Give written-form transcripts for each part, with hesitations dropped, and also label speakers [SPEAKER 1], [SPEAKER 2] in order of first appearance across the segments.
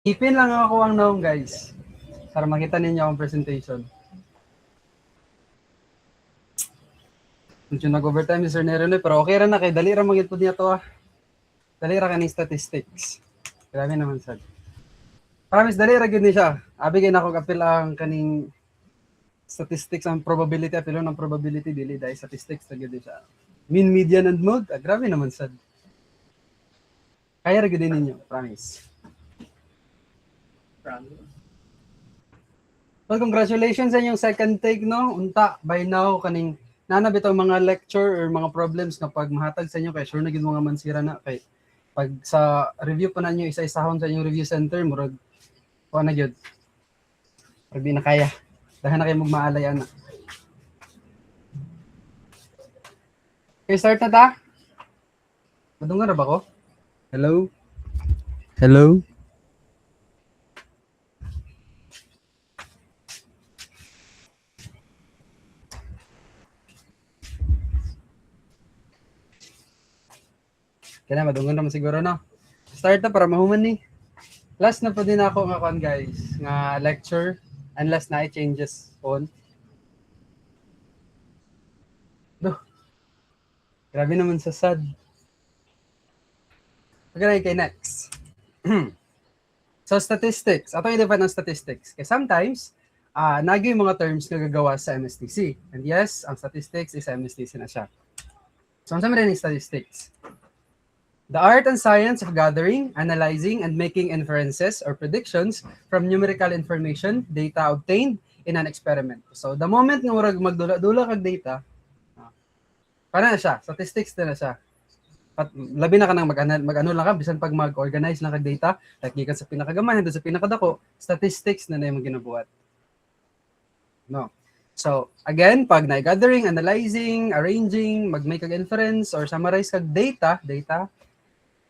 [SPEAKER 1] Ipin lang ako ang noong guys. Para makita ninyo ang presentation. Medyo nag-overtime si Sir Neronoy, pero okay ra na kay dali ra magid pud niya to ah. Dali ra kaning statistics. Grabe naman sad. Promise dali ra gyud ni siya. Abi kay nako kapil ang kaning statistics ang probability apilo ng probability dili dahil statistics ra gyud ni siya. Mean, median and mode. Grabe naman sad. Kaya ra gyud ninyo, promise. Well, congratulations sa inyong second take, no? Unta, by now, kaning nanabitaw mga lecture or mga problems na pag mahatag sa inyo, kay sure na gid mga mansira na. Kay pag sa review pa na nyo, isa-isahon sa inyong review center, murag, kuha na gyud. Pag di na kaya. Dahil na kayo magmaalay, ana. Okay, start na ta? Madungan na ba ko? Hello? Hello? Kaya na, madungan naman siguro, no? Start na para mahuman ni. Last na po din ako nga kon guys, nga lecture, unless na i-changes on. No. Grabe naman sa sad. Okay, next. So, statistics. Ato yung define ng statistics. Kasi sometimes, naging mga terms na gagawa sa MSTC. And yes, ang statistics is MSTC na siya. So, ang summary ng statistics. The art and science of gathering, analyzing, and making inferences or predictions from numerical information, data obtained in an experiment. So, the moment nga murag magdula-dula kag data, para na siya, statistics na siya. At labi na ka nang mag-ano lang ka, bisan pag mag-organize lang kag data, like gikan sa pinakagamay, hangtod sa pinakadako, statistics na yung ginabuhat. No. So, again, pag na-gathering, analyzing, arranging, mag-make kag inference, or summarize kag data,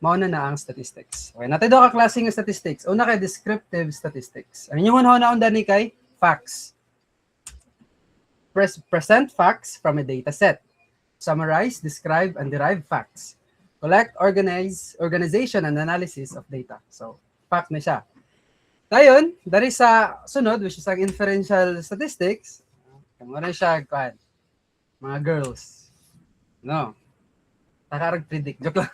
[SPEAKER 1] mauna na ang statistics. Okay, natin daw ka klase ng statistics. Una kay descriptive statistics. Ang inyong una-una ni kay facts. Present facts from a data set. Summarize, describe, and derive facts. Collect, organize, organization, and analysis of data. So, fact na siya. Ngayon, dari sa sunod, which is ang inferential statistics, kamo na siya, mga girls. No. Takarag-predict. Joke lang.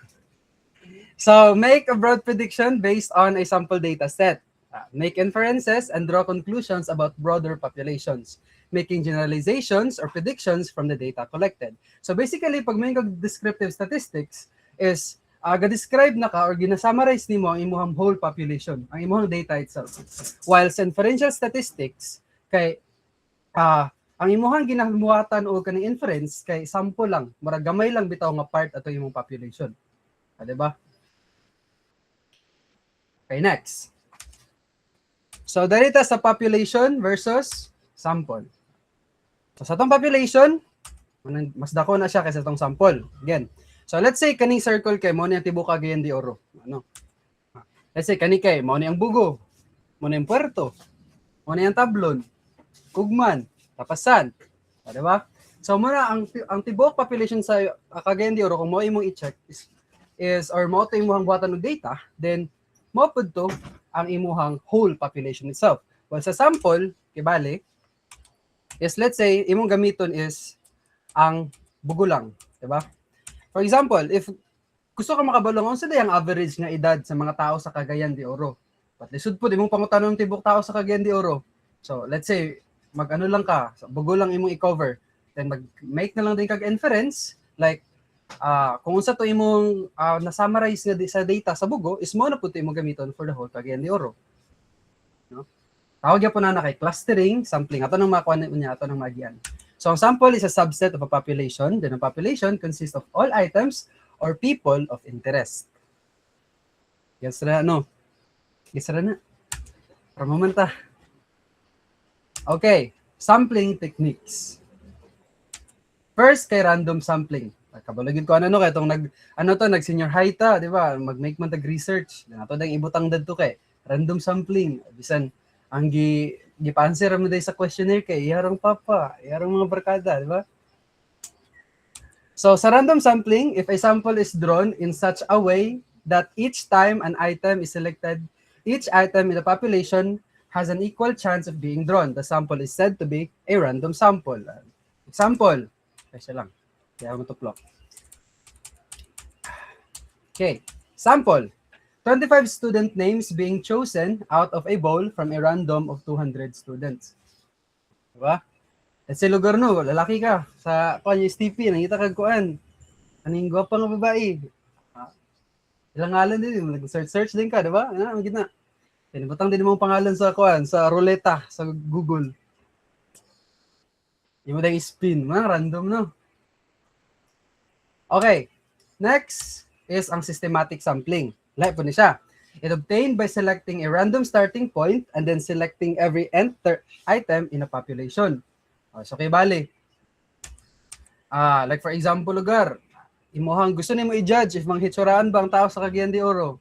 [SPEAKER 1] So, make a broad prediction based on a sample data set. Make inferences and draw conclusions about broader populations. Making generalizations or predictions from the data collected. So, basically, pag may descriptive statistics is ga-describe na ka or gina-summarize nimo ang imuhang whole population, ang imuhang data itself. While sa inferential statistics, kay ang imuhang ginabuhatan o kaning inference kay sample lang, mura gamay lang bitaw nga part ato imong population. Diba? Okay, next. So, dito sa population versus sample. So, sa itong population, mas dako na siya kaysa itong sample. Again. So, let's say, kaning circle kay, mo niyang tibuka gayan di oro. Ano? Let's say, kaning kay, mo niyang bugo, mo niyang puerto, mo niyang tablon, kugman, tapasan. Diba? So, muna, ang tibok population sa kagayan di oro, kung mo imong i-check is or mo ito imuhang buhatan ng data, then, mopod to ang imuhang whole population itself. Well, sa sample, kibali, is let's say, imong gamiton is ang bugo lang. Diba? For example, if gusto ka makabalong, sa ang average nga edad sa mga tao sa Cagayan de Oro. But lisod po, imong pangutanong tibok tao sa Cagayan de Oro. So, let's say, mag-ano lang ka, bugo lang imong i-cover. Then, mag-make na lang din kag inference, like, kung unsa to imong na-summarize nga sa data sa bugo, is mo na po ito imong gamiton for the whole Cagayan de Oro. No? Tawag yan po na kay clustering, sampling. Ato nang makuha niya, ato nang magian. So, ang sample is a subset of a population. Then, a population consists of all items or people of interest. Yes na, no? Yes na. Para momenta. Okay. Sampling techniques. First, kay random sampling. Kabalagin ko ano kay tong nag senior high ta, di ba? Mag-make man tag research. Nato dang ibutang dadto kay random sampling. Bisan ang gipa-answer mo day sa questionnaire kay iharang papa, iharang mga barkada, di ba? So sa random sampling, if a sample is drawn in such a way that each time an item is selected Each item in the population has an equal chance of being drawn. The sample is said to be a random sample. Example. Kasi lang. Kaya matuplok. Okay. Sample. 25 student names being chosen out of a bowl from a random of 200 students. Diba? At sa lugar no, lalaki ka. Sa kanya STP, nangita kag kuan. Aning gwapa nga babae. Ilang ngalan din, nag-search din ka, diba? Ang gina. Tinibutang din mong pangalan sa kuan, sa ruleta, sa Google. Yung mo dahil spin, mga random, no? Okay. Next is ang systematic sampling. Like po ni siya. It obtained by selecting a random starting point and then selecting every enter item in a population. So, kay bali. Like for example, lugar. Imuhang gusto nimo i-judge if manghitsuraan ba ang tao sa Cagayan de Oro.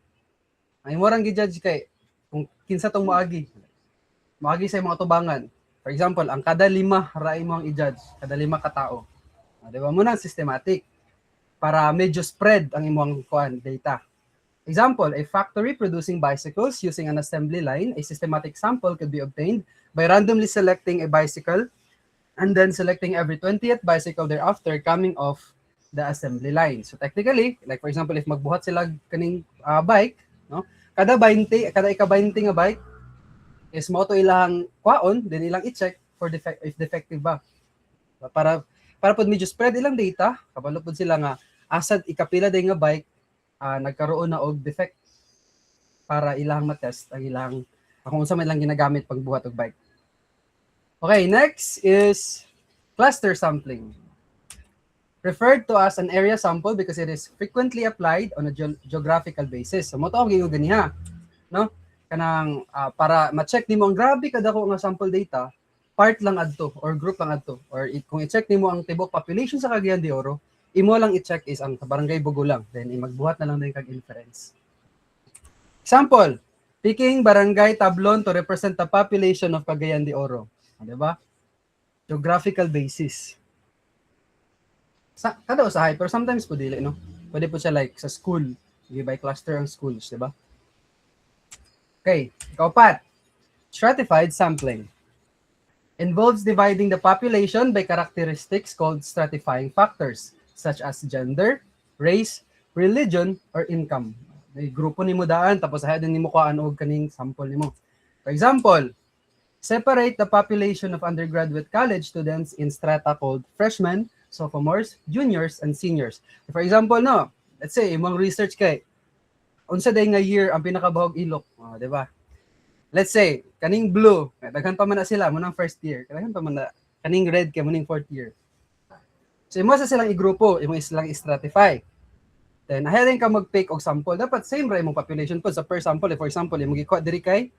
[SPEAKER 1] Ang imorang gi-judge kay kung kinsa tong moagi. Moagi sa mga tubangan. For example, ang kada 5 ra imo ang i-judge, kada 5 ka tao. Di ba? Muna systematic para medyo spread ang imong kuan data. Example, a factory producing bicycles using an assembly line, a systematic sample could be obtained by randomly selecting a bicycle and then selecting every 20th bicycle thereafter coming off the assembly line. So technically, like for example, if magbuhat sila kaning bike, no? Kada ika-20 nga bike is mo to ilang kwaon, then ilang i-check for if defective ba. Para pud medyo spread ilang data, kabalo pud sila nga asad ikapila day nga bike nagkaroon na og defect para ilang matest ang ilang kung unsa man lang ginagamit pagbuhat og bike. Okay, next is cluster sampling. Referred to as an area sample because it is frequently applied on a geographical basis. So mo to ang ganiha, no? Kanang para ma-check nimo ang grabe kadako nga sample data, part lang adto or group lang adto or kung i-check nimo ang tibok population sa Cagayan de Oro, imo lang i-check is ang barangay Bugo lang, then magbuhat na lang din kag inference. Example, picking barangay Tablon to represent the population of Cagayan de Oro. Di ba? Geographical basis. Kada usahay, pero sometimes po dili, no? Pwede po siya like sa school, by cluster ang schools, di ba? Okay, ikaw-pat. Stratified sampling involves dividing the population by characteristics called stratifying factors, such as gender, race, religion, or income. May grupo nimo daan, tapos ahead nimo kuhaan og kaning sample nimo. For example, separate the population of undergraduate college students in strata called freshmen, sophomores, juniors, and seniors. For example, no, let's say, imong research kay, unsa day nga year ang pinakabahog ilok, di ba? Let's say, kaning blue, daghan pa man na sila, munang first year, daghan pa man na, kaning red, kay muning fourth year. So, imo sa silang igrupo, imo silang i-stratify. Then, ahead ka mag-pick og sample. Dapat same ra imong population po sa per sample. For example, imong gikuha diri kay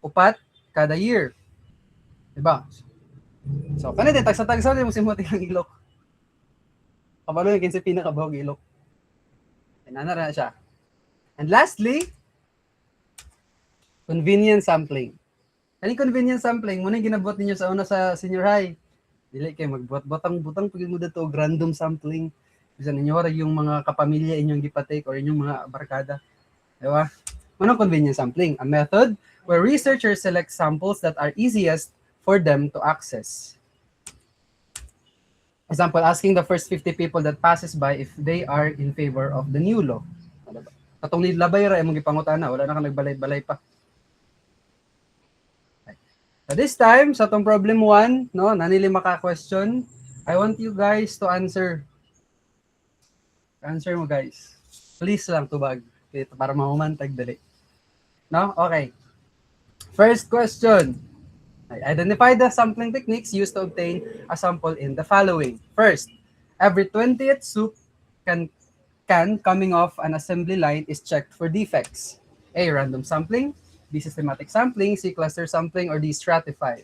[SPEAKER 1] upat kada year. Diba? So, kanina din, tagsa-tagsa din mo simot ilang ilok. Kabalo yung kinsa pinakabahog ilok. Inana na siya. And lastly, convenience sampling. Kaning convenience sampling, muna ginabot ninyo sa una sa senior high. Dili kay magbuhat-butang pagid mo dito og random sampling. Bisan ninyo ra yung mga kapamilya inyong gipatake or inyong mga barkada. Diba? Anong convenience sampling? A method where researchers select samples that are easiest for them to access. Example, asking the first 50 people that passes by if they are in favor of the new law. Katong ni labay ra imong gipangutana, wala na ka nagbalay-balay pa. So this time, sa tong problem 1, no, nanili maka-question, I want you guys to answer. Answer mo guys. Please lang tubag para mahumantag dali. No? Okay. First question. Identify the sampling techniques used to obtain a sample in the following. First, every 20th soup can coming off an assembly line is checked for defects. A, random sampling. B, systematic sampling. C, cluster sampling. Or D, stratified.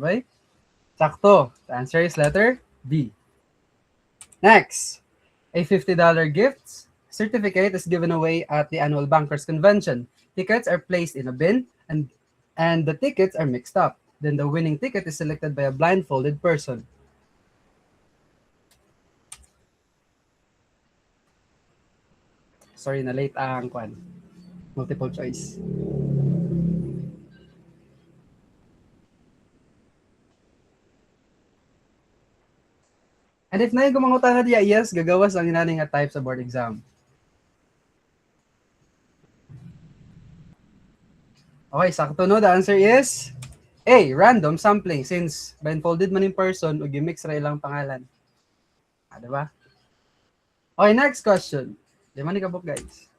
[SPEAKER 1] Right? Sakto. The answer is letter B. Next. A $50 gift certificate is given away at the annual Bankers Convention. Tickets are placed in a bin and the tickets are mixed up. Then the winning ticket is selected by a blindfolded person. Sorry na late ang kwan. Multiple choice. And if na yung gumangutan na diya, yes, gagawas ang inaning nga type sa board exam. Okay, sakto no. The answer is A, random sampling. Since blindfolded man in person, o gimix ra ilang pangalan. Diba? Okay, next question. Di man ikabok, guys.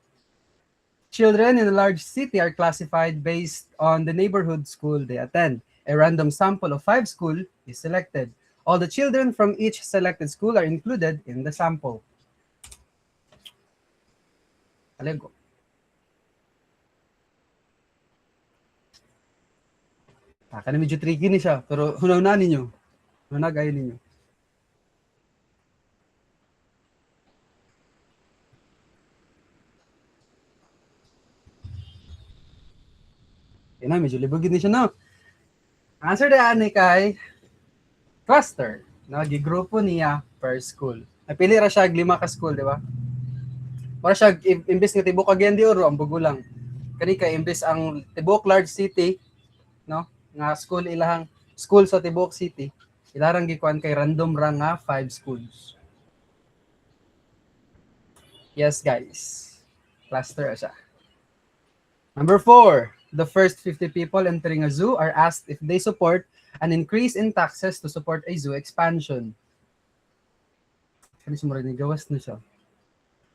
[SPEAKER 1] Children in a large city are classified based on the neighborhood school they attend. A random sample of 5 schools is selected. All the children from each selected school are included in the sample. Alego. Kana medyo tricky ni siya, pero hunaw na ninyo. Hunaw gaya ninyo. Yan na, medyo libagin ni siya na. Answer na ani kay cluster. Nagigrupo niya per school. Napili ra siya 5 ka school, di ba? Para siya, imbes nga tibok again di oro, ang bugulang. Kani kay imbes ang tibok large city, no? Nga school sa tibok city, ilarang gikuan kay random ra nga 5 schools. Yes, guys. Cluster siya. Number 4, the first 50 people entering a zoo are asked if they support an increase in taxes to support a zoo expansion. Kani sumura ni gawas na siya.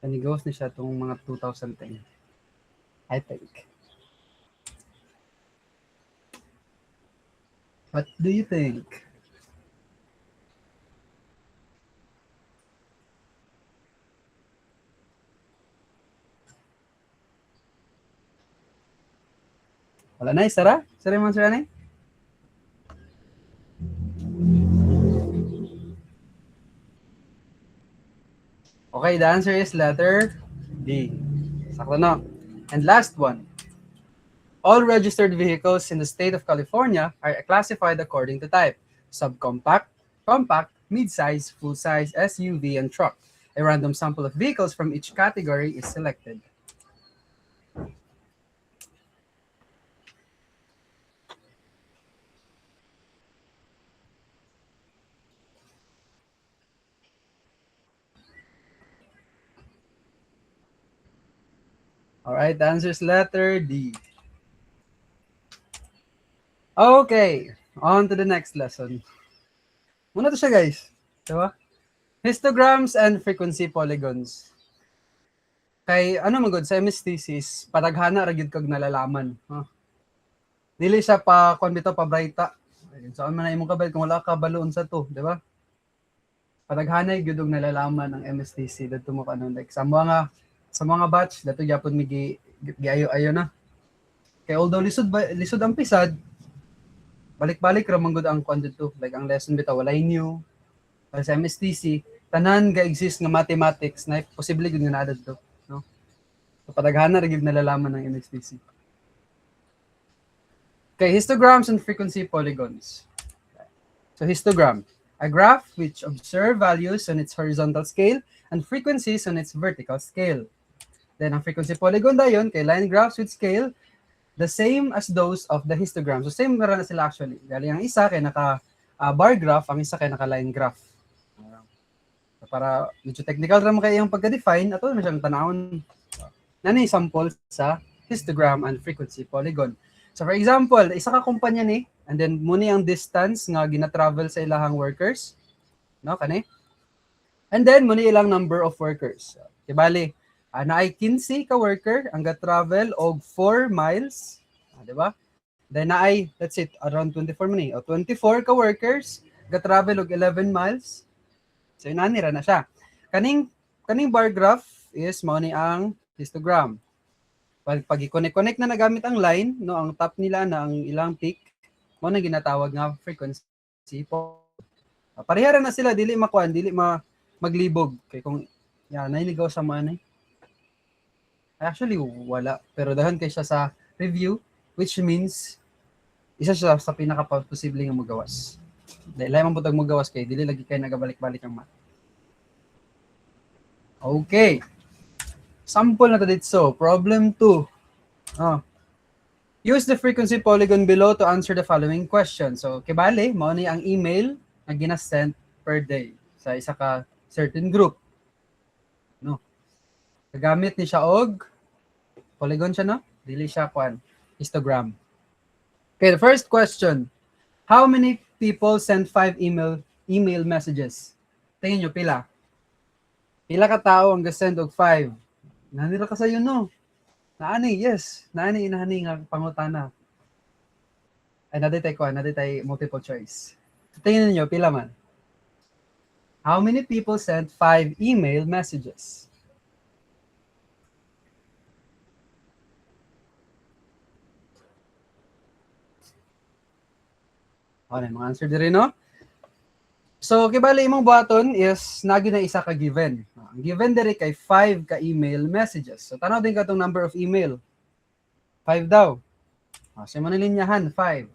[SPEAKER 1] Kanigawas na siya itong mga 2010. I think. What do you think? Wala na, Sara? Sara yung answer na eh? Okay, the answer is letter D. Sakto na. And last one. All registered vehicles in the state of California are classified according to type. Subcompact, compact, mid-size, full-size, SUV, and truck. A random sample of vehicles from each category is selected. All right, the answer is letter D. Okay, on to the next lesson. Muna to siya, guys. Diba? Histograms and frequency polygons. Kay, ano magod, sa MS thesis, padaghana ra gyud kag nalalaman. Huh? Dili siya pa, kung bito, pa brighta. Saan man na imong kabay, kung wala ka baloon sa to, di ba? Padaghanay gyud og nalalaman ang MSTC dito mo kanon like sa mga batch dato gyapon mi giayo-ayo na. Kay although lisod ang pisad, balik-balik ra man gud ang kon dito like ang lesson bitaw walay new. Para sa MSTC tanan ga exist nga mathematics na posible gyud nga naa dito, no? So padaghana ra gyud nalalaman ng MSTC. Okay, histograms and frequency polygons. So histogram, a graph which observes values on its horizontal scale and frequencies on its vertical scale. Then ang frequency polygon dayon kay line graphs with scale the same as those of the histogram. So same na sila actually. Dali ang isa kay naka bar graph, ang isa kay naka line graph. So para medyo technical ra mo kay yung pagka-define, ato na siyang tanawon. Nani sample sa histogram and frequency polygon. So for example, isa ka kumpanya ni and then muni ang distance nga gina-travel sa ilahang workers, no kani? And then muni ilang number of workers. Kibali, naay 15 ka worker ang ga-travel og 4 miles, di ba? Then naay let's say around 24 muni o 24 ka workers ga-travel og 11 miles. So inanira na siya. Kaning bar graph is mao ni ang histogram. Pag i-connect na nagamit ang line, no, ang top nila na ang ilang peak, mo na ginatawag nga frequency po. Parehara na sila, dili maglibog. Kay kung yan, nailigaw sa man eh. Actually, wala. Pero dahan kay siya sa review, which means isa siya sa pinaka-posible nga magawas. Dahil lahat man butag magawas kay dili lagi kayo nagabalik-balik ang math. Okay. Sample na to dito. Problem 2. Oh. Use the frequency polygon below to answer the following question. So, kibali, mao ni ang email na gina-send per day sa isa ka certain group. No. Gagamit ni siya og polygon siya, no? Dili siya kuan histogram. Okay, the first question. How many people send 5 email messages? Tingin nyo, pila? Pila ka tao ang ga-send og 5? Nanira ka sa'yo, no? Naani, yes. Naani, inahani nga pangutana. Ay, naday multiple choice. Tingnan niyo, pila man. How many people sent 5 email messages? Okay, mga answer diri, no? So, kibali imong buhaton is nagi na isa ka given. Ang given diri kay 5 ka email messages. So, tanaw din ka itong number of email. 5 daw. So, mo nilinyahan, 5.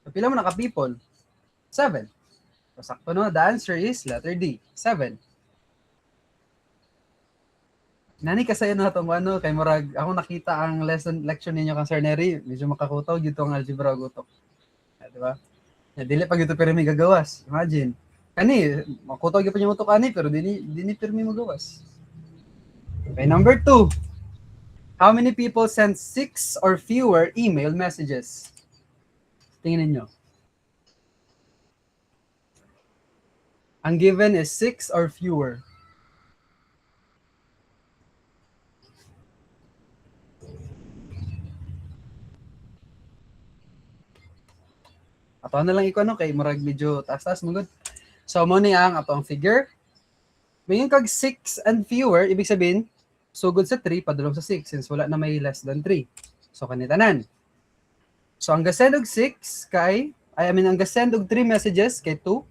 [SPEAKER 1] So, pila mo naka people? 7. So, sakto, no? The answer is letter D, 7. Nani kasayo na itong ano, kay Murag, ako nakita ang lection ninyo kang Sir Neri, medyo makakutaw dito ang algebra gutok. Diba? Dili pag ito pirmi gagawas. Imagine. Kani, makutaw gyud pa niyo utok ani pero dini pirmi magawas. Okay, number 2. How many people send 6 or fewer email messages? Tingnan niyo. Ang given is 6 or fewer. Ato na lang iko ano kay murag medyo taas-taas mo good. So mo ni ang ato ang figure. Mayong kag 6 and fewer, ibig sabihin sugod sa 3 padulong sa 6 since wala na may less than 3. So kanitanan. So ang gasend og 6 kay ang gasend og 3 messages kay 2.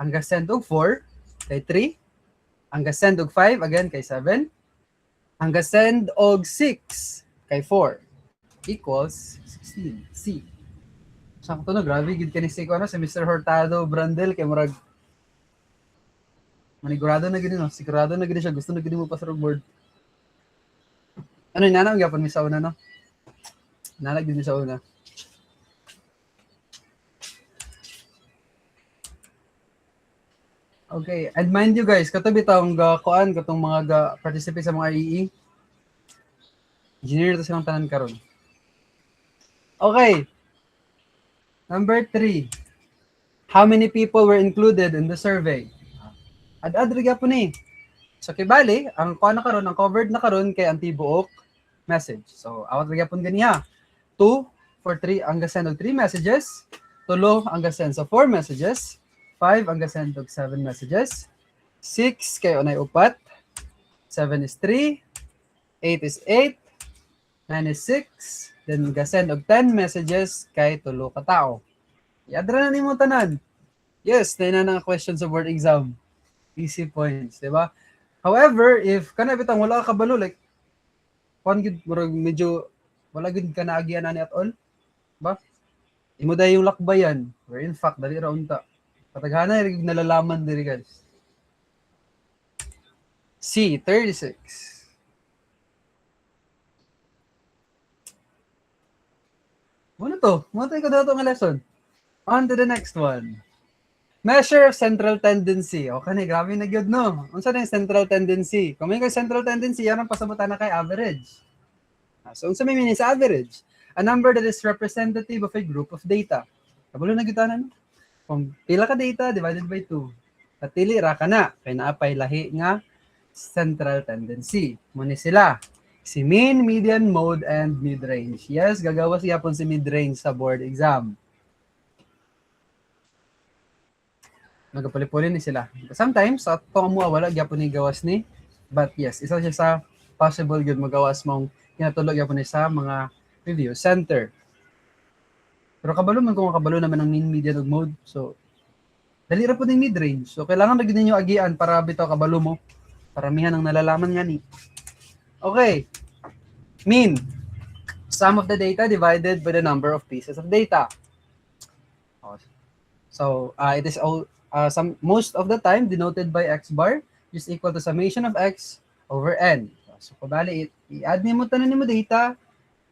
[SPEAKER 1] Ang gasend og 4 kay 3. Ang gasend og 5 again kay 7. Ang gasend og 6 kay 4 equals 16. C. Sakto na, grabe, gid ka ni si Mr. Hurtado Brandel, kay murag manigurado na gini, no? Sigurado na gini siya, gusto na gini mo pa sa board. Ano, inanang gyapon mi sa una, no? Nalag din sa una. Okay, and mind you guys, katabi taong kuan, katong mga participate sa mga IE. Engineer to silang tanan karon. Okay. Number 3. How many people were included in the survey? Ad-ad po ni. So kibali, ang kuha na karon, ang covered na karon kay ang tibuok message. So awat rig pun ganiya. 2 for 3 ang gasend og 3 messages, 3 ang gasend sa 4 messages, 5 ang gasend og 7 messages, 6 kay unay upat, 7 is 3, 8 is 8, 9 is 6, then gasend og 10 messages kay tulo ka tao. Yadra na nimo tanan. Yes, na na question sa board exam. Easy points, di ba? However, if kana bitang wala ka kabalo like kon gid medyo wala gid ka naagian ani at all, ba? Imo dayon yung lakbayan, where in fact dali ra unta. Pataghana rig nalalaman diri guys. C, 36. Ano to? Mo tayo ko dato nga lesson. On to the next one. Measure of central tendency. O kani, grabe na gyud no. Unsa na yung central tendency? Kung may central tendency, yan ang pasabutan na kay average. So unsa may meaning sa average? A number that is representative of a group of data. Kabalo na gyud tanan. Kung pila ka data divided by 2. At dili ra kana kay naapay lahi nga central tendency. Muni sila. Si mean, median, mode, and mid-range. Yes, gagawas yapon si mid-range sa board exam. Nagapuli-puli ni sila. Sometimes, at kung amuha, wala gyapon ni gawas ni. But yes, isa siya sa possible good magawas mong kinatulog yapon ni sa mga review center. Pero kabalo man kung kabalo naman ang mean, median, ug mode. So, dali ra po ng mid-range. So, kailangan na ninyo agian para bitaw kabalo mo. Paramihan ang nalalaman nga ni. Okay. Mean. Sum of the data divided by the number of pieces of data. So, it is all most of the time denoted by x bar is equal to summation of x over n. So kabali i-add nimo tanan nimo data,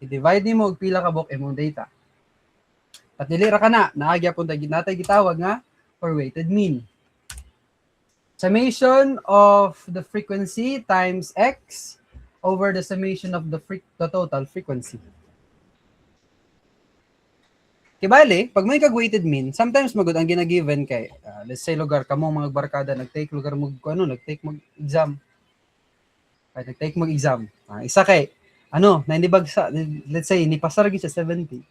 [SPEAKER 1] i-divide nimo og pila ka buok imong data. At dili ra kana naagya pud natay gitawag nga or weighted mean. Summation of the frequency times x over the summation of the total frequency. Kibali, pag may kag-weighted mean, sometimes magud ang gina-given kay let's say lugar kamo mga barkada nag-take lugar mo nag-take mag exam. Ay nag-take mag exam. Isa kay nainibag sa let's say ni pasar gyud sa 70.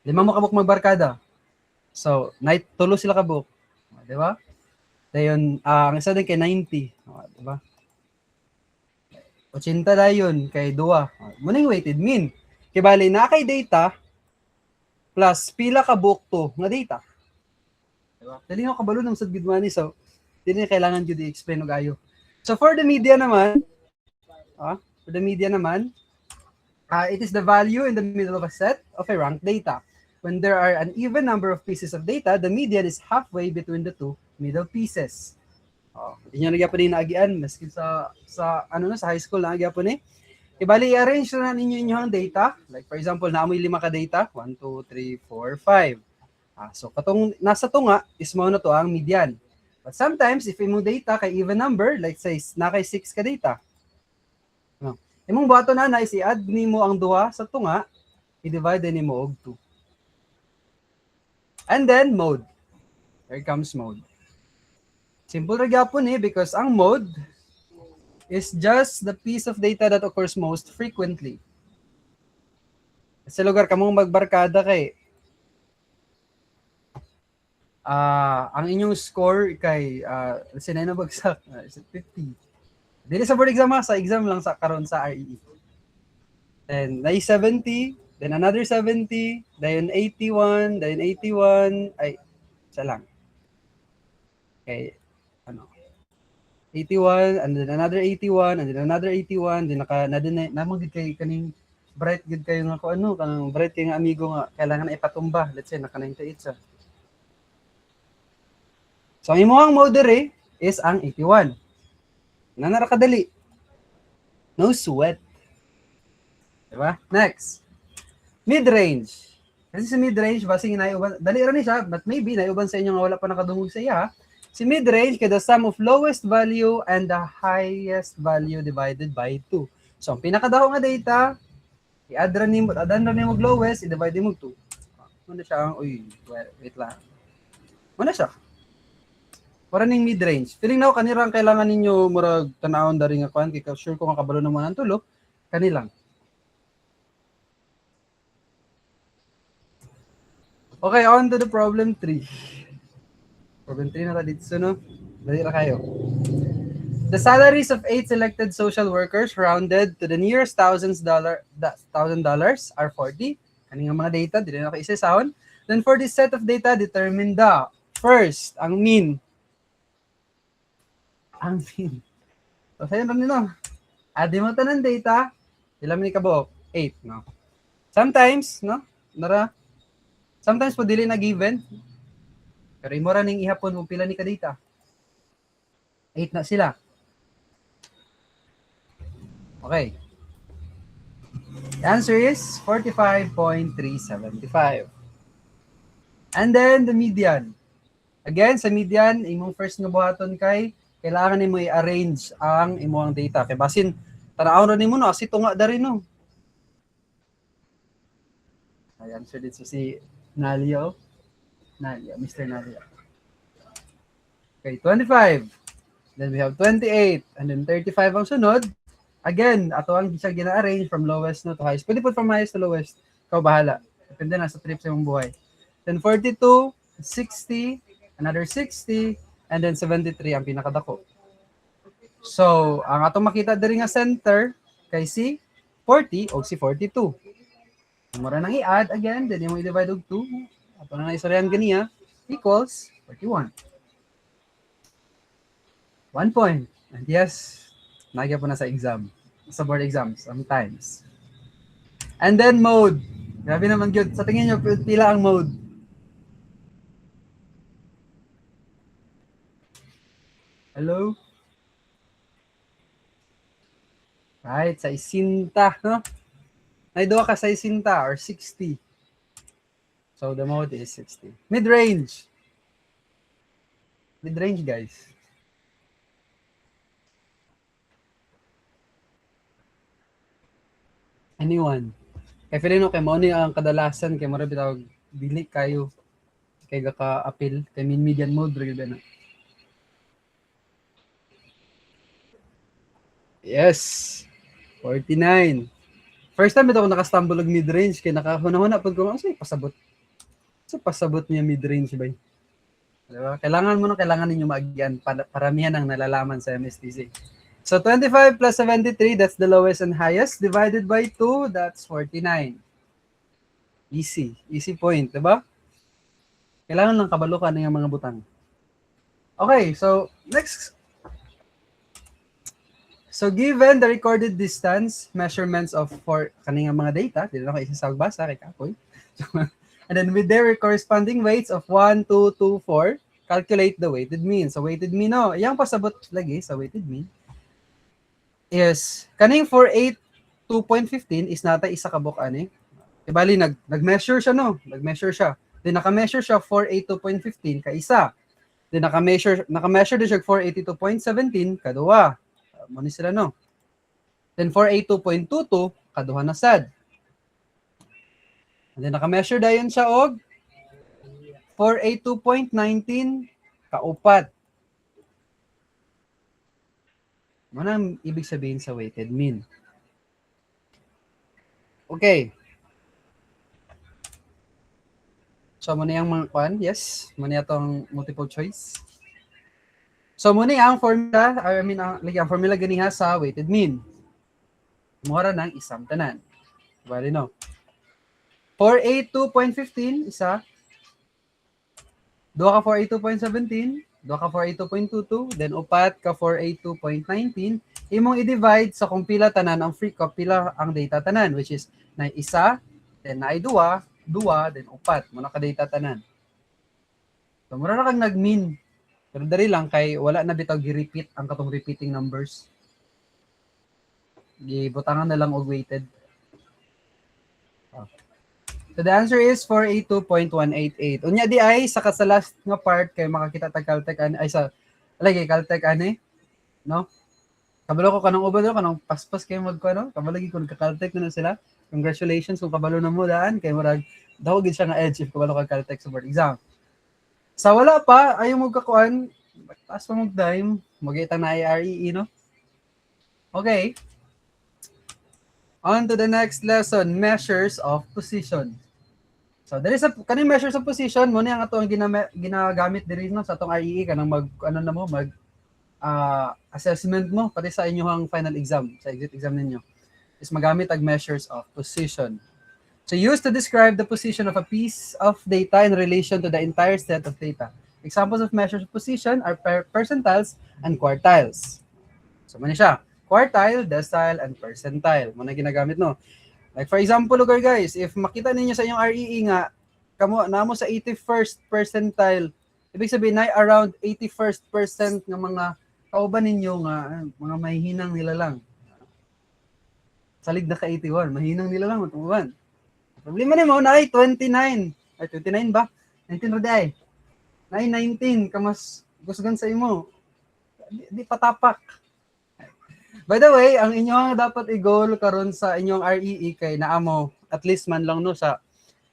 [SPEAKER 1] Lima mo kabuk mag barkada. So, night tulo sila kabuk. Di ba? Dayon ang isa din kay 90, di ba? 80 dayon kay duwa. Muning weighted mean. Kibali na kay data plus pila ka book to nga data. Diba? Dali nga kabalo ng sad money, so dili kailangan gyud i-explain og ayo. So for the media naman, it is the value in the middle of a set of a ranked data. When there are an even number of pieces of data, the median is halfway between the two middle pieces. Inyo na gyapon ni naagian maski sa high school na gyapon ni. Ibali i-arrange na ninyo inyong data. Like for example, naamoy 5 ka data, 1 2 3 4 5. So katong nasa tunga is mao na to ang median. But sometimes if imong data kay even number, like say na kay 6 ka data. Imong buhaton na is i-add nimo ang duha sa tunga, i-divide nimo og 2. And then mode. Here comes mode. Simple ra gyapon because ang mode is just the piece of data that occurs most frequently. Sa lugar kamong magbarkada kay ang inyong score kay let's say na nabagsak 50. Dili sa board exam sa exam lang sa karon sa REE. Then 70, then another 70, then 81, then 81 ay isa lang. Okay, 81 and then another 81 and then another 81 din namagid kay kaning bright gid kayo nga kanang bright kay nga amigo nga kailangan na ipatumba, let's say naka 98 sa. So ang imong mode is ang 81. Nanara kadali. No sweat. Diba? Next. Mid-range. Kasi sa mid-range basing inayuban dali ra ni siya but maybe nayuban sa inyo nga wala pa nakadungog sa iya. Si mid-range kay the sum of lowest value and the highest value divided by 2. So, ang pinakadaho nga data, i-add ra nimo lowest, i-divide mo 2. Muna siya ang, wait lang. Muna siya. Para ning mid-range. Feeling na kanirang kailangan ninyo murag tanawon dari nga kwan, kay sure ko nga kabalo ng mga tulo, kanilang. Okay, on to the problem 3. Problem 3 na dito no. Dali ra kayo. The salaries of 8 selected social workers rounded to the nearest $1,000 are 40. Kaning mga data dili na ka isa-sound. Then for this set of data, determine the first, ang mean. Ang mean. So sayo rin no. Add mo tanan data, ilan ni kabuok? 8, no. Sometimes, no? Sometimes po dili na given. Pero imo ra ning ihapon kung pila ni ka data. 8 na sila. Okay. The answer is 45.375. And then the median. Again, sa median, imong first nga buhaton kay kailangan nimo i-arrange ang imong data. Kay basin tanaw ra nimo no asi tunga dari no. Ay answer dito si Nalia, Mr. Nalia. Okay, 25. Then we have 28 and then 35 ang sunod. Again, ato ang siya gina-arrange from lowest no to highest. Pwede po from highest to lowest. Ikaw bahala. Depende na sa trip sa imong buhay. Then 42, 60, another 60, and then 73 ang pinakadako. So, ang atong makita diri nga center kay si 40 o si 42. Mura nang i-add again, then yung i-divide og 2. Ato na istoryan ganiya equals 41. 1 point. And yes, nagya po na sa exam. Sa board exam, sometimes. And then mode. Grabe naman yun. Sa tingin nyo, pila ang mode? Hello? Right, sa isinta, no? May duha ka sa isinta or 60. So the mode is 60. Mid-range. Mid-range, guys. Anyone? Kaya feeling kay mo ni ang kadalasan kay mara bitaw dili kayo kay gaka-appeal kay median mode rig na. Yes. 49. First time ito ako nakastumble og mid-range kay nakahuna-huna pag ko say pasabot. So pasabot niya mid-range ba? Diba? Kailangan ninyo maagian paramihan ang nalalaman sa MSTC. So 25 plus 73, that's the lowest and highest. Divided by 2, that's 49. Easy. Easy point, diba? Kailangan lang kabalukan ng mga butang. Okay, so next. So given the recorded distance, measurements of kaning mga data, dito na ko isasagbasa kay Kapoy. And then with their corresponding weights of 1, 2, 2, 4, calculate the weighted mean. So weighted mean, no, yang pasabot lagi sa weighted mean. Yes, kaning 48 2.15 is nata isa ka book ani. Ibali nag-measure siya no, nag-measure siya. Then naka-measure siya 482.15 ka isa. Then naka-measure din siya 482.17 kaduha. Mo ni sila no. Then 482.22 kaduha na sad. And then naka-measure dayon siya og 482.19 kaupat. Ano ang ibig sabihin sa weighted mean? Okay. So, muna yung mga kwan. Yes. Muna itong multiple choice. So, muna ang formula, ang formula ganiha sa weighted mean. Mura ng isang tanan. Bali, no? 482.15, isa. Duha ka 482.17. Duha ka 482.22. Then, upat ka 482.19. Imong i-divide sa kung pila tanan ang free ka, pila ang data tanan, which is na isa, then na duwa, then upat. Muna ka data tanan. So, mura na kang nag-mean. Pero dari lang kay wala na bitaw gi-repeat ang katong repeating numbers. Gibutangan na lang og weighted. So the answer is 482.188. Unya di ay sa last nga part kay makakita tag Caltech ay sa lagi Caltech ani, no? Kabalo ko kanang ubod kanang paspas kay mag ko no. Kabalo gi kun ka Caltech na sila. Congratulations kung kabalo na mo daan kay murag daw gid siya nga edge if kabalo ka Caltech sa board exam. Sa wala pa ayo mo kakuan taas pa mo dime magitang na IREE no. Okay. On to the next lesson, measures of position. So there is kaning measures of position mo ni ang ato ang ginagamit diri no sa atong REE kanang mag assessment mo pati sa inyong final exam, sa exit exam ninyo. Is magamit ang measures of position. So used to describe the position of a piece of data in relation to the entire set of data. Examples of measures of position are percentiles and quartiles. So muna siya, quartile, decile, and percentile. Muna ginagamit no. Like for example, lugar guys, if makita ninyo sa inyong REE nga, namo sa 81st percentile, ibig sabihin na around 81st percent ng mga kauban ninyo nga, mga mahihinang nila lang. Salig na ka 81, mahinang nila lang, matubuhan. Problema ni mo na ay 29. Ay, 29 ba? 19 rodi ay. Na ay 19, kamas gusgan sa imo. Di patapak. By the way, ang inyong dapat i-goal karon sa inyong REE kay naamo at least man lang no sa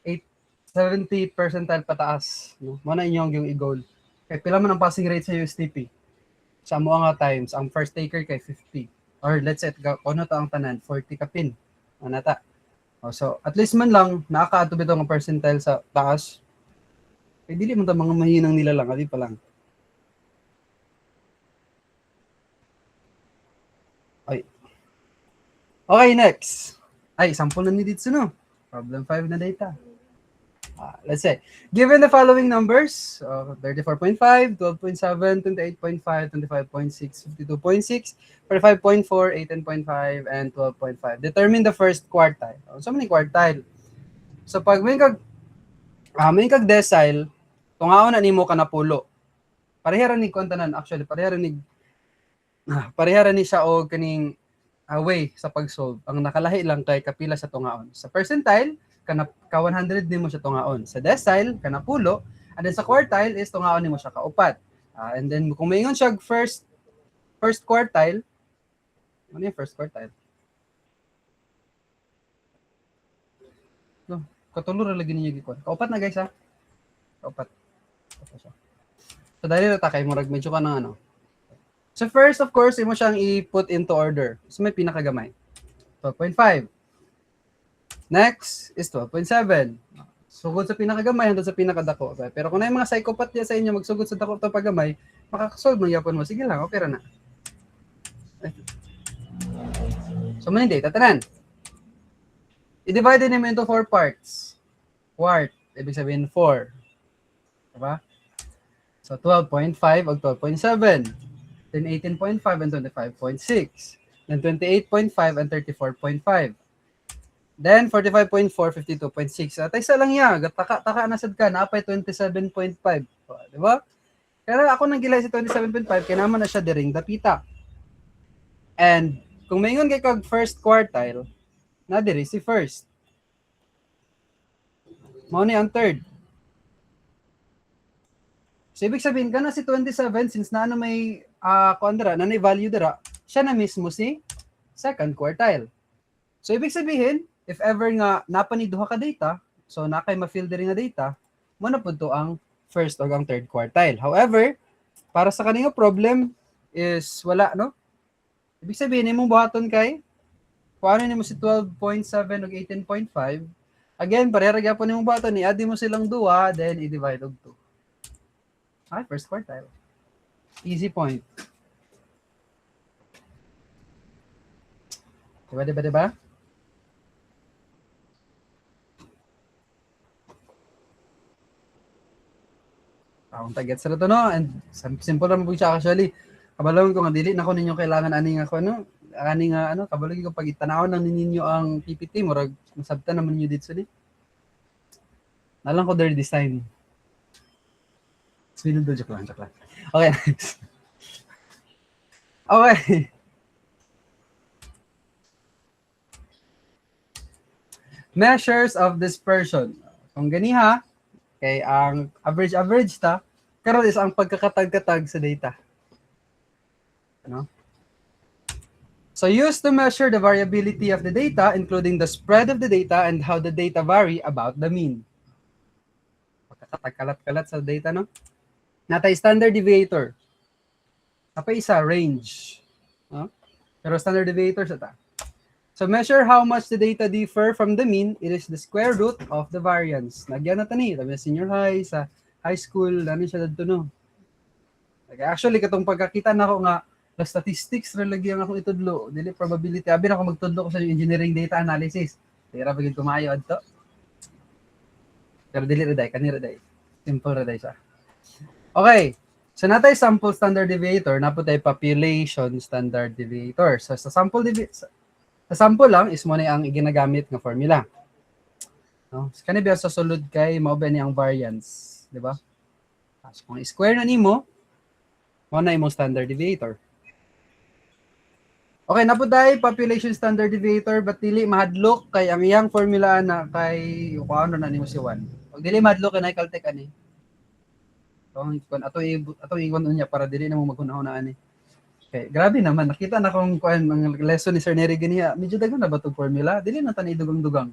[SPEAKER 1] 70 percentile pataas, no. Mo na inyong yung i-goal. Kay pila man ang passing rate sa USTP? Sa mo nga times ang first taker kay 50 or let's say kuno ta ang tanan 40 ka pin. Ana ta. So at least man lang nakakaadto bitaw ang percentile sa taas. Kay dili man ta mga mahinang nila lang, adi pa lang. Okay, next. Ay, sample na ni dito, no? Problem 5 na data. Let's say, given the following numbers, 34.5, 12.7, 28.5, 25.6, 52.6, 45.4, 18.5, and 12.5. Determine the first quartile. So, many quartile? So, pag may kag decile, tungaon na nimo ka na pulo. Parehara ni kontanan, actually, parehara ni siya o kaning way sa pag-solve. Ang nakalahi lang kay kapila sa tungaon. Sa percentile, ka 100 nimo siya tungaon. Sa decile, kana pulo. And then sa quartile is tungaon nimo siya kaupat. And then kung maingon siya first quartile, ano yung first quartile? No, katulo ra lagi ninyo gikon. Kaupat na guys ha. Kaupat. So dahil na takay mo medyo ka ng ano. So first, of course, imo siyang i-put into order. So may pinakagamay. 12.5. Next is 12.7. Sugod sa pinakagamay hanggang sa pinakadako. Okay? Pero kung na yung mga psychopath niya sa inyo, magsugod sa dako ito pagamay, makakasolve mo yapon mo. Sige lang, okay ra na. So many data, tanan. I-divide nimo into 4 parts. Quart, ibig sabihin 4. Diba? So 12.5 o 12.7. Then 18.5 and 25.6. Then 28.5 and 34.5. Then 45.4, 52.6. At isa lang yan. Taka na sad ka. Napay 27.5. Di ba? Pero ako nang gilay si 27.5, kaya naman na siya diring dapita. And kung maingon kay kag first quartile, na diri si first. Mao ni ang third. So, ibig sabihin ka na si 27, since na ano may kuandra, na value dira, siya na mismo si second quartile. So, ibig sabihin, if ever nga napaniduha ka data, so na kay ma-fill diri nga data, mo na po to ang first o ang third quartile. However, para sa kanina problem is wala, no? Ibig sabihin, imong buhaton kay, kung ano nimo si 12.7 o 18.5, again, parehara po nimong buhaton, i-add mo silang duwa, then i-divide og 2. Okay, first quartile. Easy point. Diba? Akong target sa to, no? And simple lang po siya actually. Kabalawin ko nga, dili na ko ninyo kailangan aning ako, no? Aning, kabalawin ko pag itanawon lang ninyo ang PPT, murag, masabta naman nyo dito sali. Nalang ko their design. Sinundo, joke lang. Okay, next. Okay. Measures of dispersion. Kung ganiha, kay ang average ta, karon is ang pagkakatag-katag sa data. Ano? So used to measure the variability of the data, including the spread of the data and how the data vary about the mean. Pagkakatag-kalat-kalat sa data, no? Natay standard deviator. Apa isa, range. No? Pero standard deviator sa ta. So measure how much the data differ from the mean, it is the square root of the variance. Nagyan na tani, sabi senior high, sa high school, dami siya dito, no? Okay, actually, katong pagkakita na ako nga, na statistics na lagi ang akong itudlo, dili probability, abi na ako magtudlo ko sa engineering data analysis. Tira pagin kumayo adto. Pero dili reday, kanira day. Simple reday siya. Okay, so natay sample standard deviator, napo tay population standard deviator. So sa sample lang is mo na ang ginagamit nga formula. No? So kani biya sa sulod kay mao ba ni ang variance, di ba? So kung square na nimo, mo na imong standard deviator. Okay, napo tay population standard deviator but dili mahadlok kay ang iyang formula na kay kuano na nimo si 1. Pag dili mahadlok kay Caltech ani. So, ato iwan niya para dili na mo maghunahuna ani. Okay, grabe naman nakita na kung kuan ang lesson ni Sir Nery ganiya. Medyo daghan na ba to formula? Dili na tani dugang-dugang.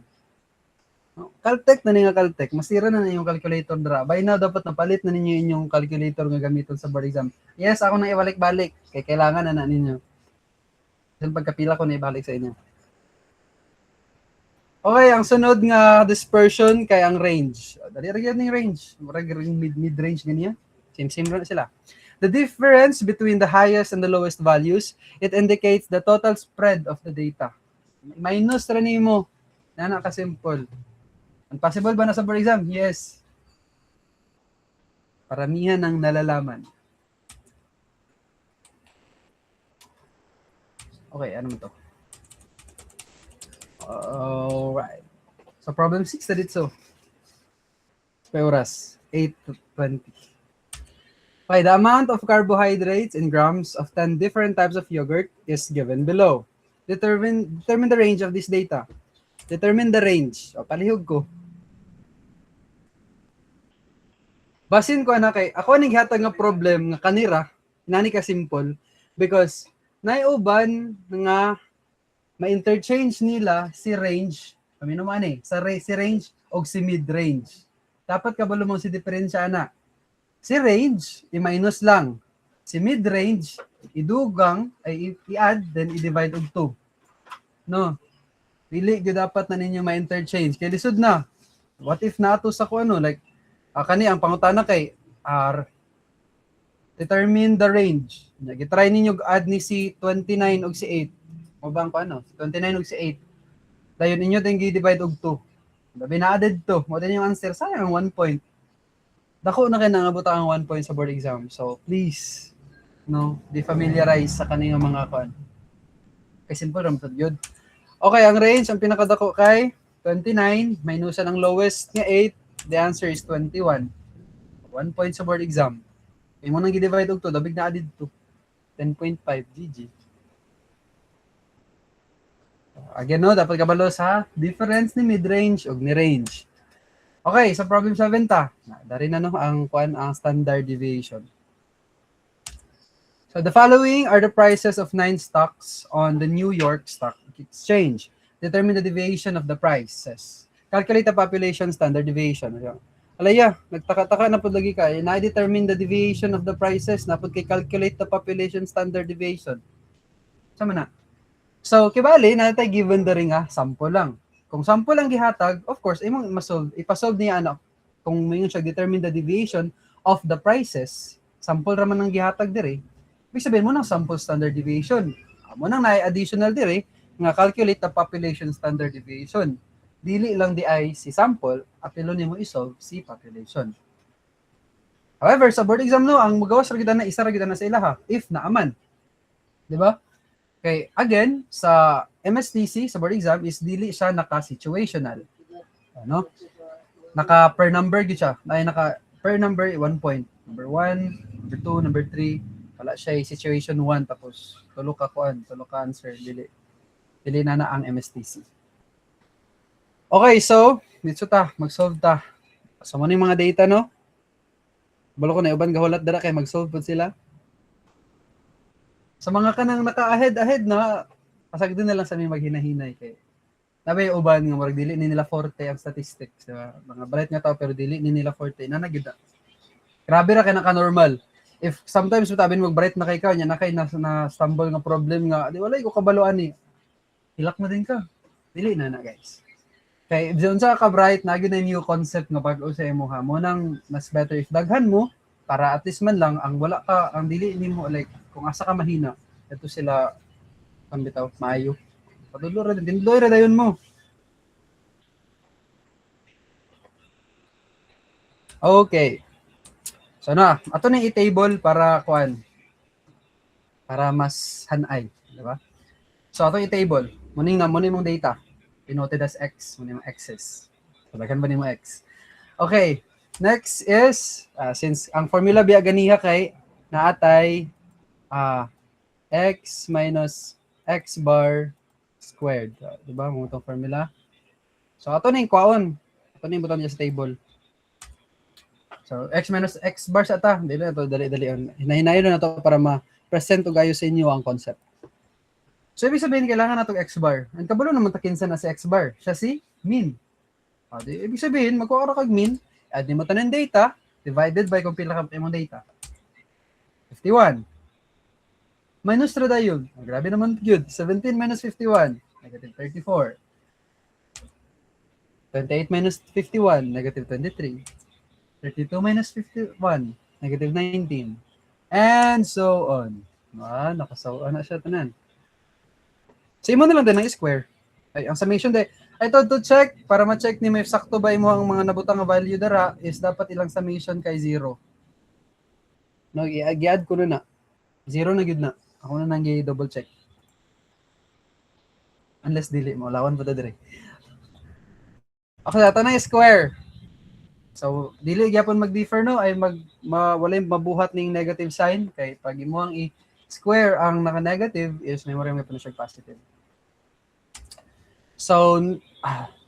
[SPEAKER 1] No? Caltech na ni nga Caltech, masira na yung calculator dra. By now dapat napalit na ninyo inyong calculator nga gamiton sa board exam. Yes, ako nang ibalik-balik kay kailangan na ninyo. Then pagkapila ko na ibalik sa inyo. Okay, ang sunod nga dispersion kay ang range. Dali ra gyud ning range. Murag mid-range ganiya. Same ra sila. The difference between the highest and the lowest values, it indicates the total spread of the data. Minus ra nimo. Nana ka simple. Possible ba na sa board exam? Yes. Paramihan ang nalalaman. Okay, ano mo to? Alright. So problem 6 na dito. Oras, 8:20. Okay, the amount of carbohydrates in grams of 10 different types of yogurt is given below. determine the range of this data. Determine the range. O, palihog ko. Basin ko na kay, ako ning hatag nga problem nga kanira, nani ka simple, because naiuban nga ma-interchange nila si range, kami naman si range o si mid-range. Dapat kabalo mong si diferensya na. Si range, i-minus lang. Si mid-range, idugang, ay i-add, then i-divide og 2. No? Dili, dapat na ninyo ma-interchange. Kaya lisod na. What if nato sa ko ano, like, kani ang pangutana kay determine the range. Gitry ninyo add ni si 29 og si 8. O bang paano? 29 og si 8. Dayon ninyo din gi-divide og 2. Dabi na added to. Mo din yung answer. Sayang 1 point. Dako na kay nangabot ang 1 point sa board exam. So please, no, de-familiarize sa kaniyang mga kan. Kay simple ram pud gyud. Okay, ang range ang pinakadako kay 29 minusan ang lowest nga 8. The answer is 21. 1 point sa board exam. Kaya mo nang i-divide og 2, dabig na added to. 10.5, GG. Again, no, dapat kabalo sa difference ni mid-range o ni range. Okay, sa problem 7 ta. Dari na no, ang standard deviation. So the following are the prices of 9 stocks on the New York Stock Exchange. Determine the deviation of the prices. Calculate the population standard deviation. Alaya, nagtaka-taka na po lagi ka. Na-determine the deviation of the prices. Napod kay calculate the population standard deviation. Sama na. So, kibali, natay given the ring sample lang. Kung sample lang gihatag, of course, ipasolve niya ano. Kung may siya determine the deviation of the prices, sample raman ng gihatag dire. Ibig sabihin mo ng sample standard deviation. Mo nang na-additional dire, nga calculate the population standard deviation. Dili lang di ay si sample, apilo nimo isolve si population. However, sa board exam no, ang magawas ra gid na isa ra gid na sa ilaha if naaman. Di ba? Okay, again, sa MSTC sa board exam is dili siya naka-situational. Ano? Naka per number gid siya. Ay naka per number 1 point. Number 1, number 2, number 3, wala siya situation 1 tapos tulo ka answer dili na ang MSTC. Okay, so, dito mag-solve ta. So, mo yung mga data, no? Balo ko na, uban gahulat dara kay mag-solve po sila. Sa mga kanang naka-ahead na, pasag din na lang sa may maghinahinay. Kay nabay uban nga, marag dili ni nila forte ang statistics. Diba? Mga balit nga tao, pero dili ni nila forte. Nanagid na. Grabe ra kay naka-normal. If sometimes matabin mag-bright na kay ka, nya na kay na-stumble nga problem nga, di walay ko kabaluan ni. Hilak na din ka. Dili na guys. Kay diyon sa ka-bright na gyud na new concept nga bag-o sa imo ha. Mo nang mas better if daghan mo para at least man lang ang wala ka ang dili nimo like kung asa ka mahina. Ito sila pambitaw maayo. Padulor ra dinloy ra dayon mo. Okay. So na, ato na i-table para kuan. Para mas hanay, di ba? So ato i-table. Muning mong data. Denoted as X, muna yung X's. Sabagan ba ni mo X? Okay, next is, since ang formula biya ganiha kay naatay X minus X bar squared. Diba? Mo itong formula. So, ato na yung kwaon. Ato na yung button niya sa table. So, X minus X bar sa ata. Dali. Hinahinayon na ito para ma-present o gayo sa inyo ang concept. So, ibig sabihin, kailangan na itong X bar. Ang kabalo naman takinsa na si X bar. Siya si min. Ibig sabihin, magkuha ka kag min, add mo ito ng data, divided by kung pila ka mong data. 51. Minus 3 dayon. Grabe naman yun. 17 minus 51, negative 34. 28 minus 51, negative 23. 32 minus 51, negative 19. And so on. Nakasawa na siya tanan. So, imo na lang din ng square. Ay, ang summation day. I thought to check, para ma-check ni may sakto ba imo ang mga nabutang nga value dara, is dapat ilang summation kay 0. No, i-add ko na. 0 na gid na. Ako na nang i-double check. Unless dili mo, lawan po ta dire. Okay, ato na square. So, dili gyapon mag-differ no, ay walay mabuhat ning negative sign kay pag imo ang i-square ang naka-negative is may mo rin siya positive. So,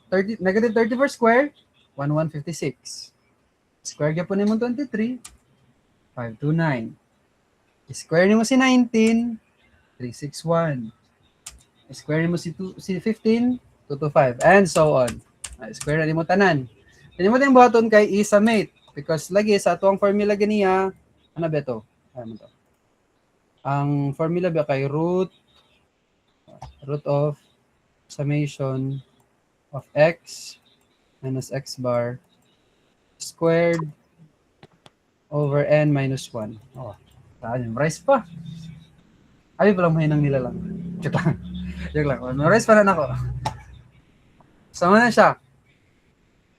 [SPEAKER 1] 34 square, 1156. Square gyapon nimo 23, 529. Square nimo si 19, 361. Square nimo si 15, 225, and so on. Square na nimo tanan. Nimo tayong buhaton kay i-summate because lagi sa atuang formula ganiya, ano ba to? Ano to? Ang formula ba kay root of summation of x minus x bar squared over n minus 1. Oh, tayo, memorize pa. Ay, palang mahinang nila lang. Joke lang. Joke lang. Memorize pa na ako. So, ano na siya?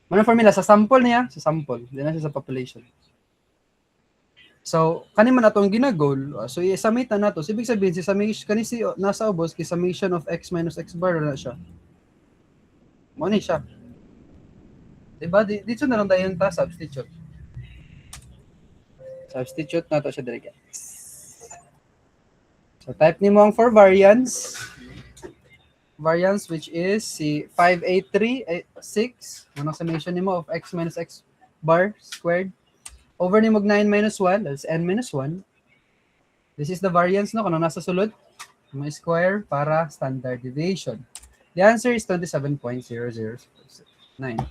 [SPEAKER 1] Ano formula? Sa sample niya? Sa sample. Hindi na siya sa population. So, kani man atong ginagol. So, i-summate na nato. So, ibig sabihin, si summation, kani si nasa ubos, ki summation of x minus x bar na siya. Mo ni siya. Diba? Dito na lang tayo yung substitute. Substitute na to siya direct. So, type ni mo ang for variance. Variance which is si 5836. Anong summation ni mo of x minus x bar squared. Over ni mo 9 minus 1. That's n minus 1. This is the variance no. Kung nasa sulod. Mo square para standard deviation. The answer is 27.0009.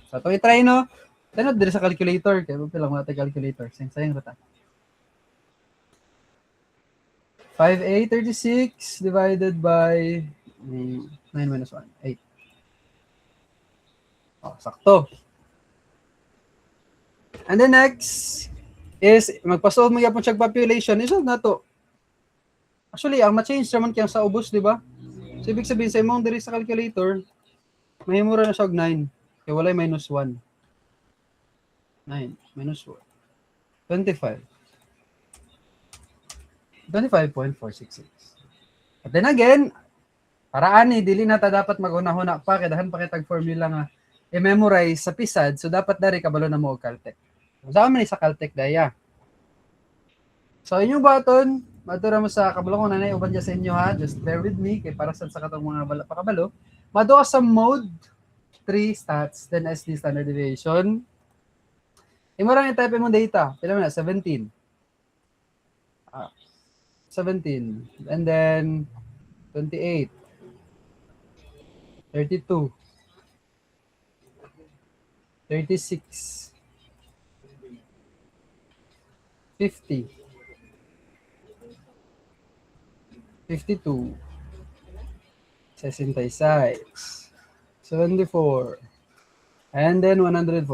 [SPEAKER 1] So, ito i-try no. Tanod din sa calculator. Kaya mo pilang mga calculator. Sayang rata. 5836 divided by 9 minus 1. 8. Oh, sakto. And then next is magpa-solve mo yapon siya population. Isolve na to. Actually, ang ma-change naman kaya sa ubos, di ba? So, ibig sabihin sa imong diri sa calculator, mahimura na siya og 9. Kaya walay minus 1. 9 minus 1. 25. 25.466. But then again, para ani, dili na ta dapat mag-una-huna pa, kaya dahan pa kitag formula nga i-memorize sa PISAD, so dapat dari kabalo na mo og Caltech. Sa amin sa Caltech daya. So inyong button, madura mo sa kabalo ko nanay uban dyan sa inyo ha. Just bear with me kay para sa katong mga pakabalo. Mado ka sa mode 3 stats, then SD standard deviation. Imo lang i-type mo data. Pila mo na 17. 17. And then 28. 32. 36. 50, 52, 66, 74, and then 104.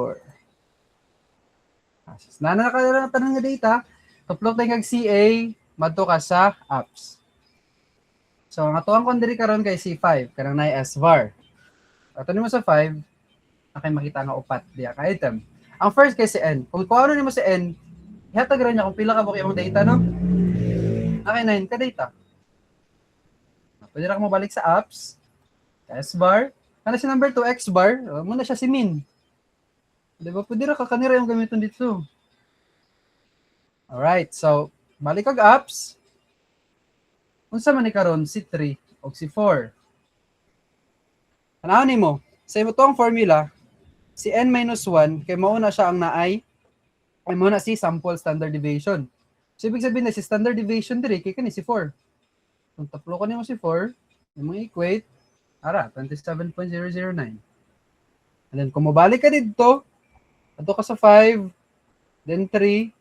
[SPEAKER 1] Nana ka tanong nga data, tuplok tayo kag CA, madto ka sa apps. So, ang atuang kong diri karon kay C5, kanang na SVAR. Ato nimo sa 5, nakay makita nga upat diya ka item. Ang first kay si N. Kung kuano nimo si N, ihatag ra niya kung pila ka buki ang data, no? Okay, 9 ka data. Pwede na ka mabalik sa apps. S-bar. Ano si number 2, X-bar. Muna siya si min. Diba? Pwede na kakanira yung gamiton dito. Alright, so, balik kag apps. Unsa man ni karon si 3 o si 4. Ano ni mo? Sa imo tong formula, si n-1, kay mauna siya ang naay, ay muna si sample standard deviation. So, ibig sabihin na si standard deviation diri, kay kani si 4. Kung taplo ko nimo si 4, yung mga equate, ara, 27.009. And then, kung mabalik ka dito, ato ka sa 5, then 3,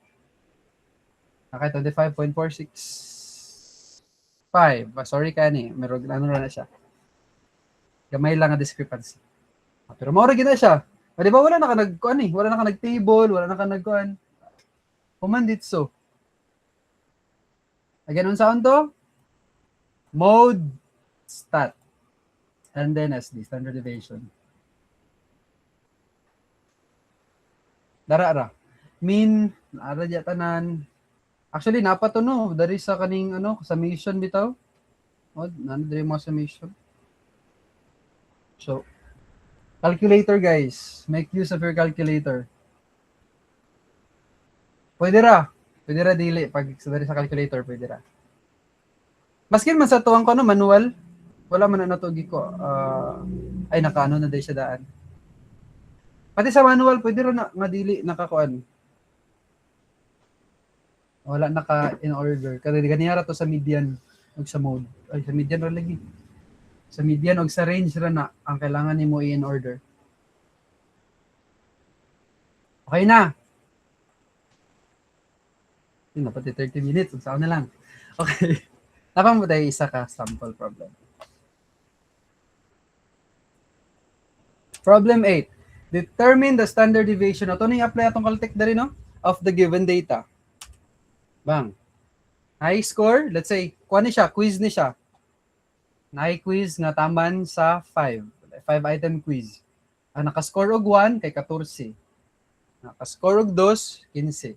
[SPEAKER 1] okay, 25.465. Sorry ka ni, meron ano na siya. Gamay lang ang discrepancy. Pero maura gina siya. O, di ba wala na ka nag-kuan eh. Wala na ka nag-table, wala na ka nag-kuan. Humanditso. Again, unsaon to? Mode stat. And then SD, standard deviation. Dara-ara. Mean, ara diya tanan. Actually, napato no. Dari sa kaning summation bitaw. O, dari mo summation. So, calculator guys. Make use of your calculator. Pwede ra. Pwede ra dili. Pag dari sa calculator, pwede ra. Maskin man sa tuwang ko manual. Wala man na natugi ko. Ay nakaano na day siya daan. Pati sa manual pwede ra na nga dili nakakuan. Wala naka in order. Kasi ganiyara to sa median ug sa mode. Ay sa median ra lagi. Sa median ug sa range ra na ang kailangan nimo i-in order. Okay na. Yun na pati 30 minutes. Saan na lang. Okay. Tapang mo tayo isa ka sample problem. Problem 8. Determine the standard deviation. Ito na i-apply atong Caltech na rin, no? Of the given data. Bang. High score, let's say, kuha ni siya, quiz ni siya. Na-quiz nga taman sa 5. 5-item quiz. Ang nakascore og 1 kay 14. Nakascore og 2, 15.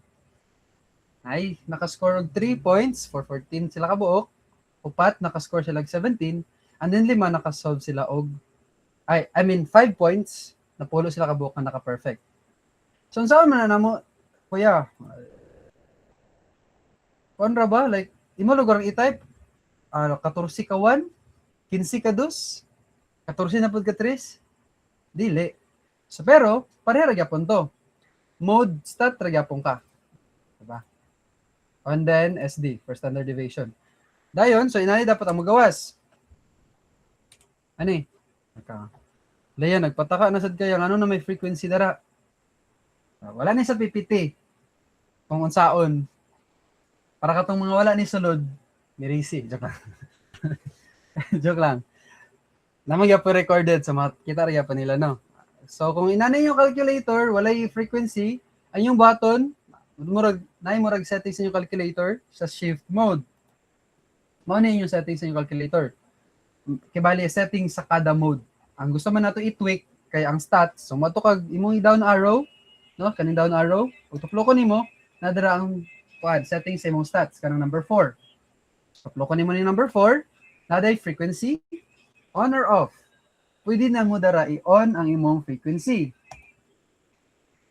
[SPEAKER 1] Ay, nakascore og 3 points for 14 sila kabuok. Upat, nakascore sila og 17. And then 5, nakasolve sila og 5 points, napulo sila kabuok na naka-perfect. So, saan man na mo, kuya, konra ba? Like, imo lugar i-type, 14 ka 1, 15 ka 2, 14 na pud ka 3, dili. So, pero, pareha gyapon to. Mode stat gyapon ka. Diba? And then, SD, for standard deviation. Dayon, so inani dapat ang magawas. Ani? Laya, nagpataka na sad kaya ano na may frequency dara. Wala ni sa PPT. Kung unsaon. Para katong mga wala ni sulod, mirisi. Joke lang. Joke lang. Namagya po recorded sa mga kita rin pa nila, no? So, kung inanay yung calculator, wala yung frequency, ay yung button, murag settings sa yung calculator sa shift mode. Mao na yung settings sa yung calculator. Kibali, settings sa kada mode. Ang gusto man nato i-tweak kay ang stats. So mato kag imong i-down arrow, no? Kaning down arrow, ug tuplokon nimo nadara ang settings sa imong stats kanang number 4. Tuplokon nimo ni number 4, naday frequency on or off. Pwede na mo dara i-on ang imong frequency.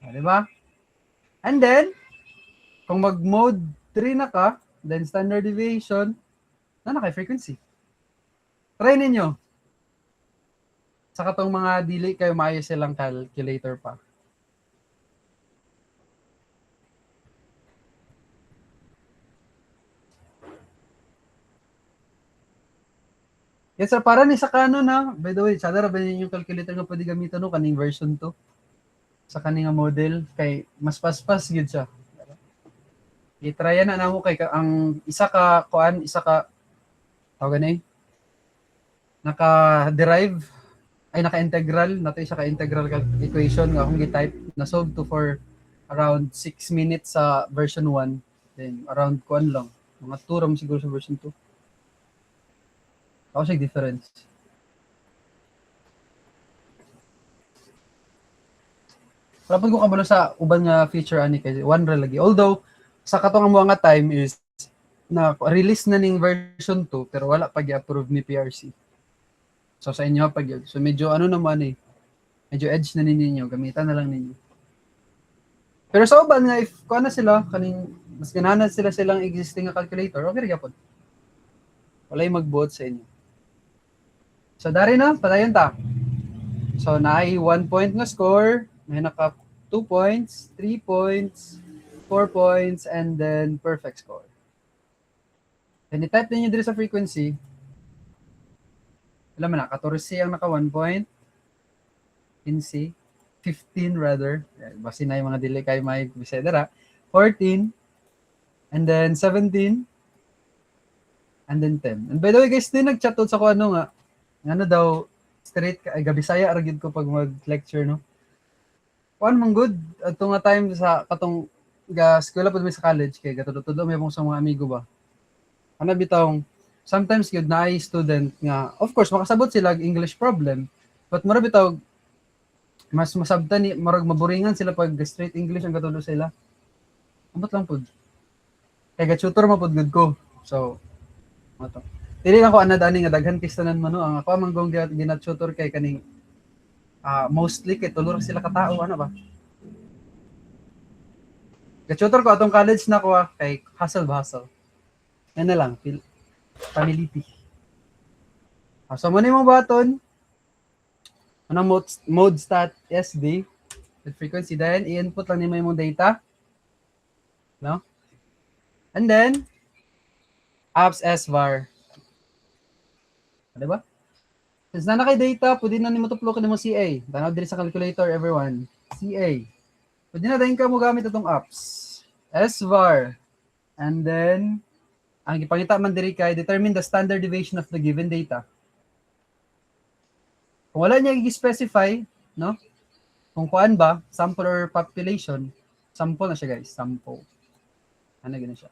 [SPEAKER 1] Di ba? And then kung mag-mode 3 na ka, then standard deviation na kay frequency. Try ninyo. Sa katong mga dili kayo maayo silang calculator pa. Yes, sir, para ni sa Canon na, by the way, sada ra ba yung calculator nga pwede gamiton no kaning version 2 sa kaning model kay mas paspas gid siya. I-try na namo kay ang isa ka tawag ni naka-derive ay naka-integral nato siya ka-integral equation nga akong gi-type na solve to for around 6 minutes sa version 1 then around kuan lang mga 2 ram siguro sa version 2. Ako siya difference. Wala po ko kabalo sa uban nga feature ani kay one ra lagi. Although sa katong mga time is na release na ning version 2 pero wala pa gi-approve ni PRC. So sa inyo pag so medyo ano naman medyo edge na ninyo, gamitan na lang ninyo. Pero sa uban nga if kuan na sila kaning mas ganahan sila silang existing nga calculator, okay ra gyapon. Walay magbuot sa inyo. So dari na padayon ta. So naay 1 point nga score, may naka 2 points, 3 points, 4 points, and then perfect score. Then i-type ninyo dito sa frequency. Alam mo na, 14 ang naka 1 point. 15 rather. Basi na yung mga delay kayo may bisedera. 14. And then 17. And then 10. And by the way guys, din nag-chat sa ko ano nga. Ano daw, straight, gabisaya aragid ko pag mag-lecture, no? Kuan man good. At nga time sa katong eskwela pa sa college, kay gatudo-tudo may pong sa mga amigo ba. Ano bitawng, sometimes yun na ay student nga, of course, makasabot sila English problem, but mara bitaw, mas masabtan ni, marag maburingan sila pag straight English ang katulo sila. Ambot lang pod. Kaya tutor mo pod good ko. So, mato. Dili lang ko anad ani nga daghan pistanan man no, ang ako man gong ginatutor kay kaning mostly kay tulor sila ka tao ano ba. Ga-tutor ko atong college na ko kay hustle. Yan na lang, family. So muna yung button, anong mode stat SD with frequency, then i-input lang nimo yung data, no? And then apps svar. Diba? Since na kay data, pwede na nimo tuplokin mo CA. Tanaw diri sa calculator, everyone. CA. Pwede na din ka mo gamit itong apps. SVAR. And then, ang ipangita man diri kay determine the standard deviation of the given data. Kung wala niya i-specify, no? Kung kuan ba, sample or population, sample na siya guys, sample. Ano gina siya?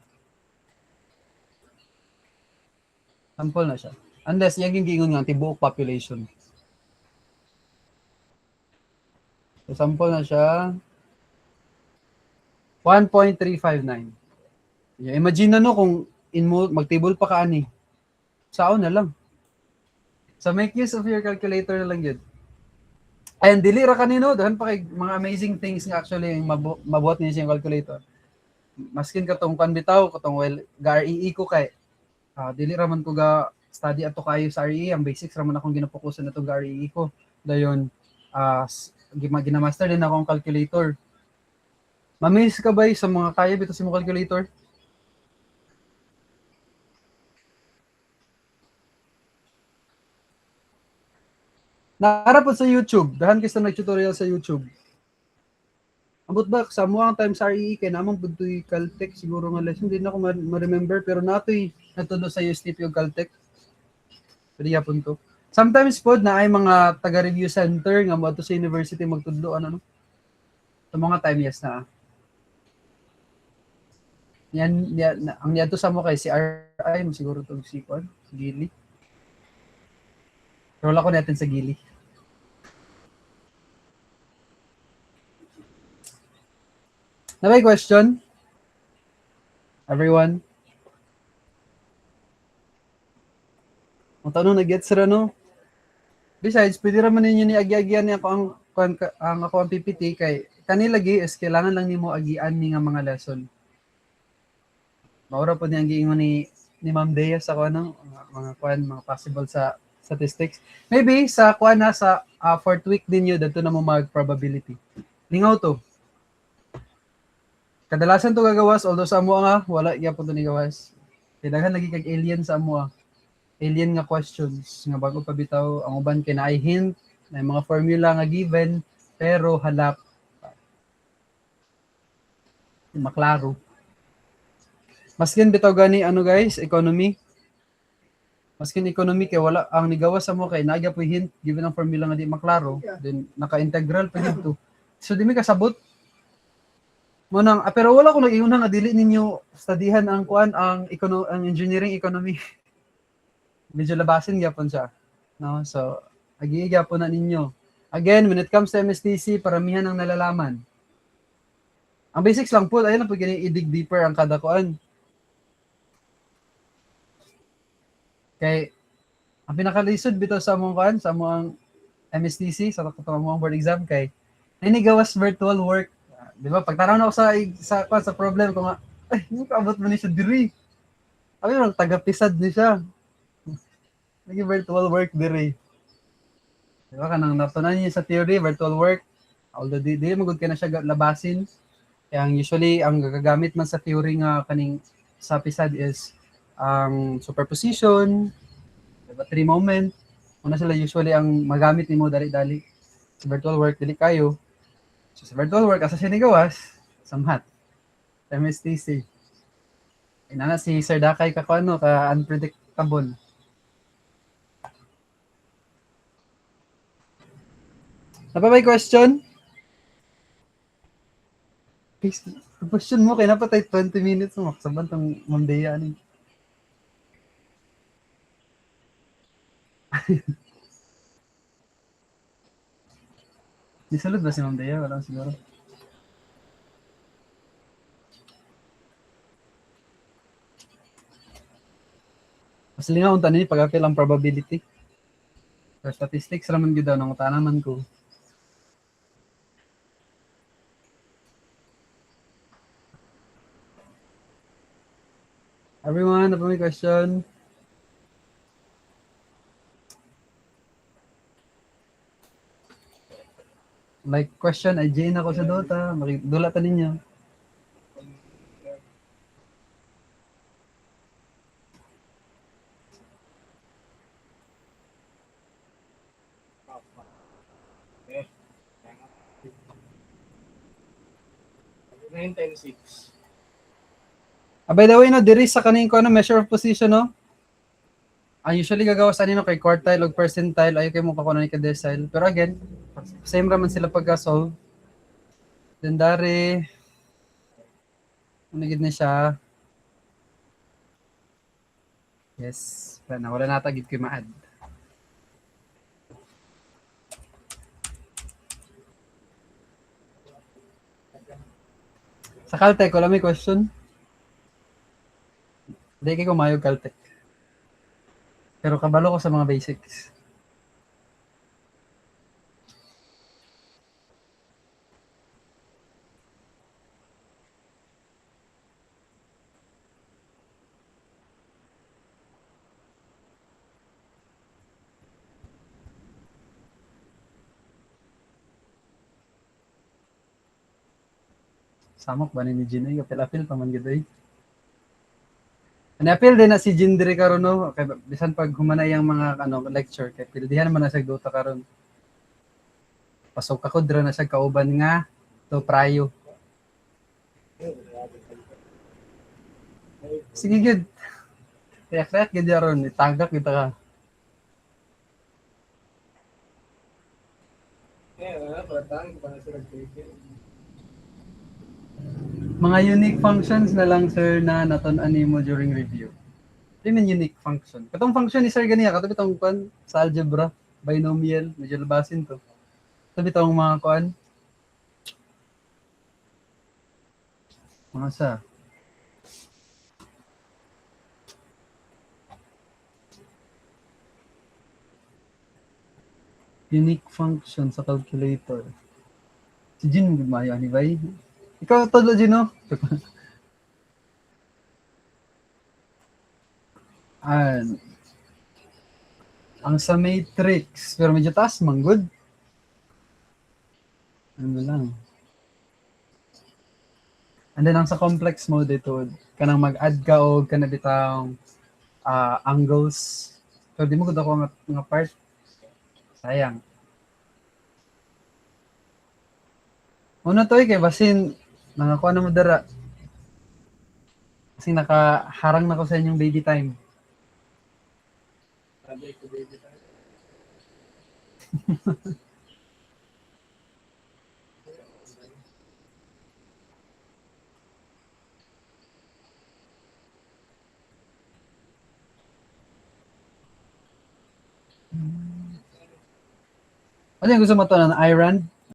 [SPEAKER 1] Sample na siya. Unless yung giingon nga tibuok population. So sample na siya 1.359. Imagine na no kung mag-table pa ka ani. Sao na lang. So make use of your calculator na lang yun. And dili ra kanino, dahan pa kay mga amazing things nga actually mabuhat niya siyang calculator. Maskin katong kan bitaw, katong ga-REE ko kay dili ra man ko ga study ato kayo sa REE, ang basics ra man akong ginapokusan na itong REE ko. Dayon ginamaster din ako ang calculator. Mamiss ka ba sa mga kaya bito sa mga calculator? Naharap po sa YouTube. Dahan kasi nag-tutorial sa YouTube. Ambot ba, sa mga time sa REE, kaya naman po ito'y Caltech, siguro nga lesson, hindi na ako ma-remember, pero nato'y natulo sa USTP yung Caltech. Pwede yapon to. Sometimes po, na ay mga taga-review center, nga mo ito sa university magtudlo, ano, sa mga time, yes na. Yan, ang niyato sa mo kay si RI, siguro itong si Gili. Pero wala ko natin sa Gili. Na may question? Everyone? Ang tanong na-gets ra no? Besides, pwede raman ninyo ni agi-agian ni ako ang ako ang PPT kay kanilagi is kailangan lang nimo agian ni nga mga lesson. Maura po niyang giingon ni Ma'am Dea sa kuan mga possible sa statistics. Maybe sa kuan na sa fourth week din yun dito na mo mag probability. Lingaw to. Kadalasan to gagawas although sa amo nga wala gyapon to ni gawas. Kailangan lagi kag alien sa amo. Alien nga questions nga bago pabitaw ang uban kay naay hint na mga formula nga given pero halap maklaro. Maskin bitaw gani ano guys, economy. Maskin economy kay wala ang nigawas sa mo kay naagya po hint given ang formula nga di maklaro, then naka-integral pa dito. So di mi kasabot. Mo nang pero wala ko nag-iuna nga dili ninyo studihan ang kuan ang engineering economy. Medyo labasin gyapon siya. No? So agi gyapon na ninyo. Again, when it comes to MSTC, paramihan ang nalalaman. Ang basics lang po, ayun na po i-dig deeper ang kada kuan. Kay ang pinakalisod bitaw sa among kuan, sa among MSTC, sa among board exam kay ninigawas virtual work. Di ba? Pagtanaw na ako sa problem ko nga, ay, hindi ko abot mo ni siya diri. Ay, taga-pisad ni siya. Naging virtual work diri. Di ba? Kanang natunan niya sa theory, virtual work, although di magud ka na siya labasin. Kaya usually, ang gagagamit man sa theory nga kaning sa pisad is ang superposition, diba, three moment. Una sila usually ang magamit nimo dali-dali. Sa virtual work, dili kayo. So sa virtual work, asa sinigawas, sa math, MSTC. Inana si Sir Dakay ka unpredictable. Napabay question? Question mo, kaya napatay 20 minutes mo. Saban tong Mamdeya ni. Nisulod ba si Mamdeya? Wala siguro. Mas lingaw ang tanin pag-apil ang probability. Sa statistics raman gyud daw nang tanaman ko. Everyone, ano pa may question? Like question, ay Jane ako sa Dota. Dulatan ninyo. By the way, no, diri sa kaning ko ano, measure of position, no? Usually gagawa sa nino kay quartile o percentile, ayo kay mo pa kuno ni ka decile. Pero again, same raman sila pagka-solve. Then dari, ano gid na siya? Yes, wala na ta gid kay ma-add. Sa Caltech, wala may question? Hindi kay kumayog Caltech. Pero kabalo ko sa mga basics. Samok ba ni Ginoy? Apil-apil pa man gid ay. Apil din na si Jindri karon no. Kay bisan pag humanay ang mga ano lecture kay pildihan man na sa Dota karon. Pasok ako dra na siya kauban nga to prayo. Sige gid. Kaya gid yaron itagak kita ka. Mga unique functions na lang sir na naton-an nimo during review. I mean unique function. Katong function ni sir ganiya katong bitong kuan sa algebra, binomial, medyo labasin to. Ito bitong mga kuan. Mga sa unique function sa calculator. Si Jin mayo ani bay. Ikaw todo Jino. An ang sa matrix pero medyo taas man good. Ano lang. And then ang sa complex mode ito kanang mag-add ka og kana bitang angles. So di mo gud ako nga part. Sayang. Una to kay basin nakakuha na mo dara. Kasi nakaharang na ko sa inyong baby time. Ano yung gusto mo to na Iron?